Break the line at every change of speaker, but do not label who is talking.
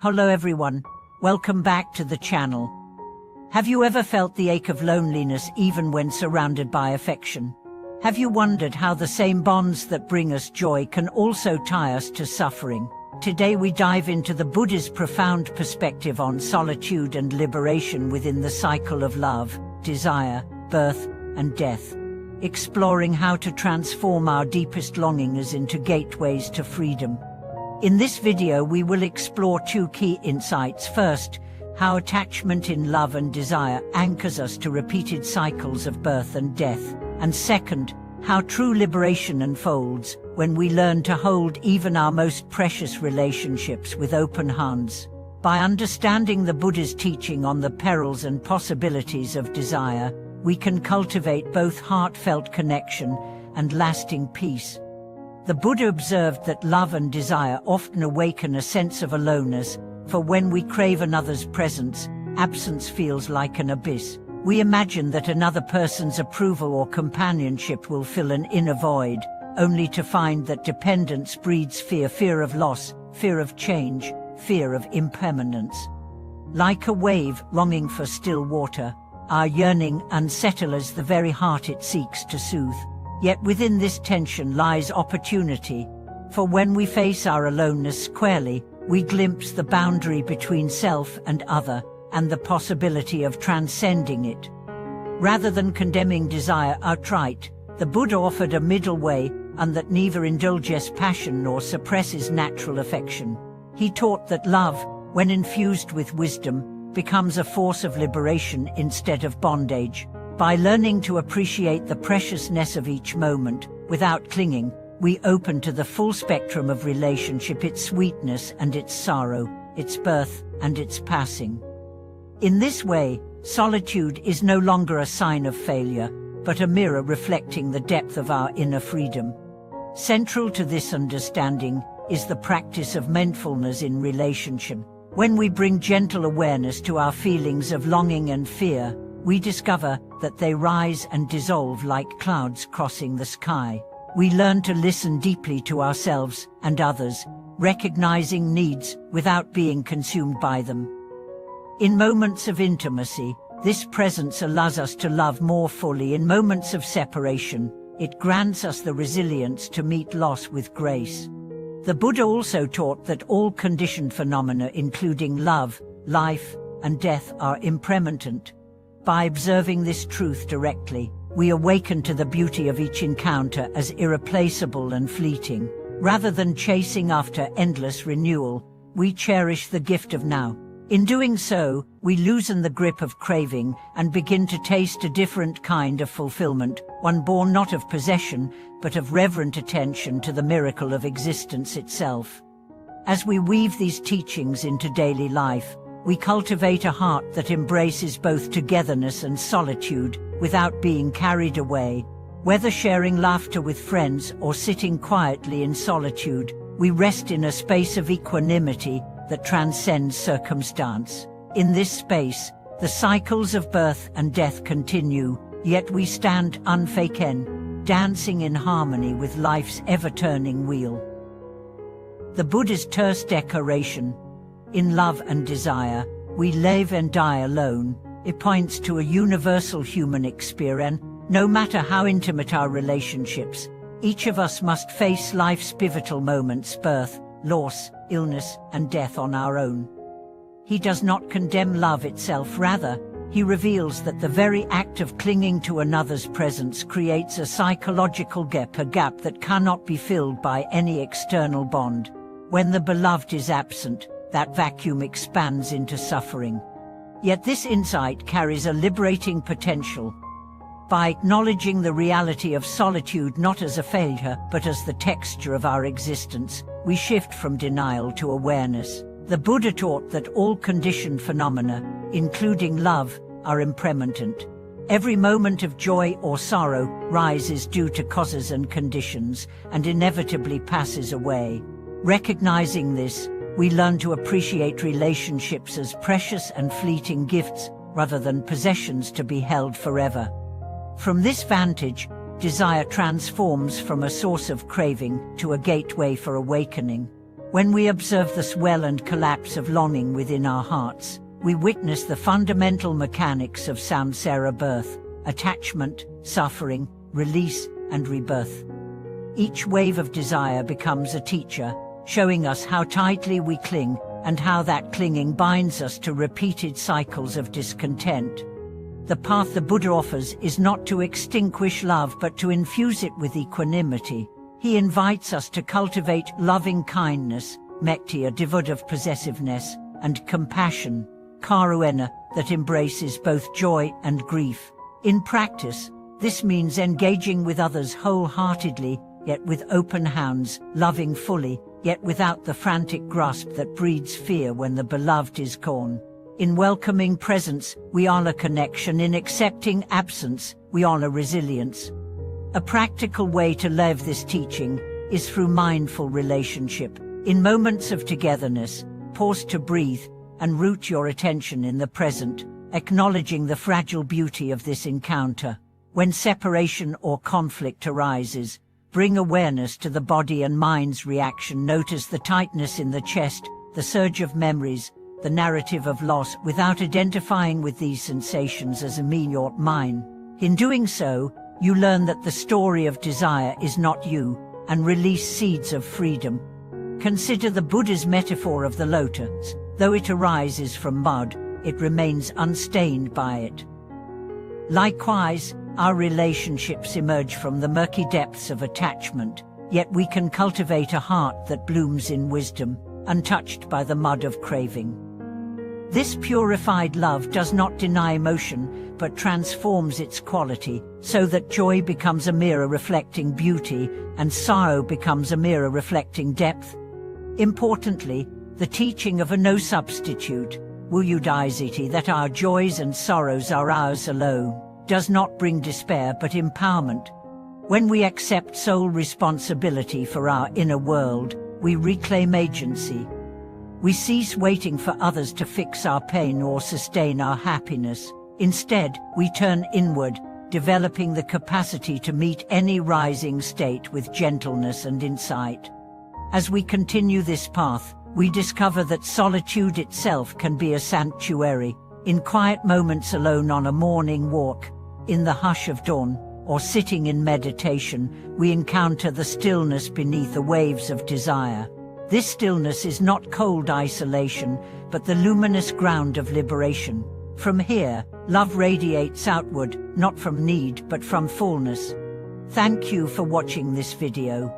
Hello everyone, welcome back to the channel. Have you ever felt the ache of loneliness even when surrounded by affection? Have you wondered how the same bonds that bring us joy can also tie us to suffering? Today we dive into the Buddha's profound perspective on solitude and liberation within the cycle of love, desire, birth, and death, exploring how to transform our deepest longings into gateways to freedom. In this video we will explore two key insights. First, how attachment in love and desire anchors us to repeated cycles of birth and death. And second, how true liberation unfolds when we learn to hold even our most precious relationships with open hands. By understanding the Buddha's teaching on the perils and possibilities of desire, we can cultivate both heartfelt connection and lasting peace. The Buddha observed that love and desire often awaken a sense of aloneness, for when we crave another's presence, absence feels like an abyss. We imagine that another person's approval or companionship will fill an inner void, only to find that dependence breeds fear of loss, fear of change, fear of impermanence. Like a wave longing for still water, our yearning unsettles the very heart it seeks to soothe. Yet within this tension lies opportunity, for when we face our aloneness squarely, we glimpse the boundary between self and other, and the possibility of transcending it. Rather than condemning desire outright, the Buddha offered a middle way, and that neither indulges passion nor suppresses natural affection. He taught that love, when infused with wisdom, becomes a force of liberation instead of bondage. By learning to appreciate the preciousness of each moment, without clinging, we open to the full spectrum of relationship, its sweetness and its sorrow, its birth and its passing. In this way, solitude is no longer a sign of failure, but a mirror reflecting the depth of our inner freedom. Central to this understanding is the practice of mindfulness in relationship. When we bring gentle awareness to our feelings of longing and fear, we discover that they rise and dissolve like clouds crossing the sky. We learn to listen deeply to ourselves and others, recognizing needs without being consumed by them. In moments of intimacy, this presence allows us to love more fully. In moments of separation, it grants us the resilience to meet loss with grace. The Buddha also taught that all conditioned phenomena, including love, life, and death, are impermanent. By observing this truth directly, we awaken to the beauty of each encounter as irreplaceable and fleeting. Rather than chasing after endless renewal, we cherish the gift of now. In doing so, we loosen the grip of craving and begin to taste a different kind of fulfillment, one born not of possession, but of reverent attention to the miracle of existence itself. As we weave these teachings into daily life, we cultivate a heart that embraces both togetherness and solitude without being carried away. Whether sharing laughter with friends or sitting quietly in solitude, we rest in a space of equanimity that transcends circumstance. In this space, the cycles of birth and death continue, yet we stand unshaken, dancing in harmony with life's ever-turning wheel. The Buddha's terse declaration, "In love and desire, we live and die alone," it points to a universal human experience. No matter how intimate our relationships, each of us must face life's pivotal moments, birth, loss, illness, and death on our own. He does not condemn love itself, rather, he reveals that the very act of clinging to another's presence creates a psychological gap, a gap that cannot be filled by any external bond. When the beloved is absent, that vacuum expands into suffering. Yet this insight carries a liberating potential. By acknowledging the reality of solitude not as a failure, but as the texture of our existence, we shift from denial to awareness. The Buddha taught that all conditioned phenomena, including love, are impermanent. Every moment of joy or sorrow rises due to causes and conditions, and inevitably passes away. Recognizing this, we learn to appreciate relationships as precious and fleeting gifts, rather than possessions to be held forever. From this vantage, desire transforms from a source of craving to a gateway for awakening. When we observe the swell and collapse of longing within our hearts, we witness the fundamental mechanics of samsara birth, attachment, suffering, release, and rebirth. Each wave of desire becomes a teacher, showing us how tightly we cling and how that clinging binds us to repeated cycles of discontent. The path the Buddha offers is not to extinguish love but to infuse it with equanimity. He invites us to cultivate loving kindness, metta, a devout of possessiveness, and compassion, karuna, that embraces both joy and grief. In practice, this means engaging with others wholeheartedly, yet with open hands, loving fully, yet without the frantic grasp that breeds fear when the beloved is gone. In welcoming presence, we honor connection. In accepting absence, we honor resilience. A practical way to live this teaching is through mindful relationship. In moments of togetherness, pause to breathe and root your attention in the present, acknowledging the fragile beauty of this encounter. When separation or conflict arises, bring awareness to the body and mind's reaction. Notice the tightness in the chest, the surge of memories, the narrative of loss, without identifying with these sensations as a me or mine. In doing so, you learn that the story of desire is not you, and release seeds of freedom. Consider the Buddha's metaphor of the lotus. Though it arises from mud, it remains unstained by it. Likewise, our relationships emerge from the murky depths of attachment, yet we can cultivate a heart that blooms in wisdom, untouched by the mud of craving. This purified love does not deny emotion, but transforms its quality, so that joy becomes a mirror reflecting beauty, and sorrow becomes a mirror reflecting depth. Importantly, the teaching of a no substitute, wuyudaisiti, that our joys and sorrows are ours alone, does not bring despair but empowerment. When we accept sole responsibility for our inner world, we reclaim agency. We cease waiting for others to fix our pain or sustain our happiness. Instead, we turn inward, developing the capacity to meet any rising state with gentleness and insight. As we continue this path, we discover that solitude itself can be a sanctuary. In quiet moments alone on a morning walk, in the hush of dawn, or sitting in meditation, we encounter the stillness beneath the waves of desire. This stillness is not cold isolation, but the luminous ground of liberation. From here, love radiates outward, not from need but from fullness. Thank you for watching this video.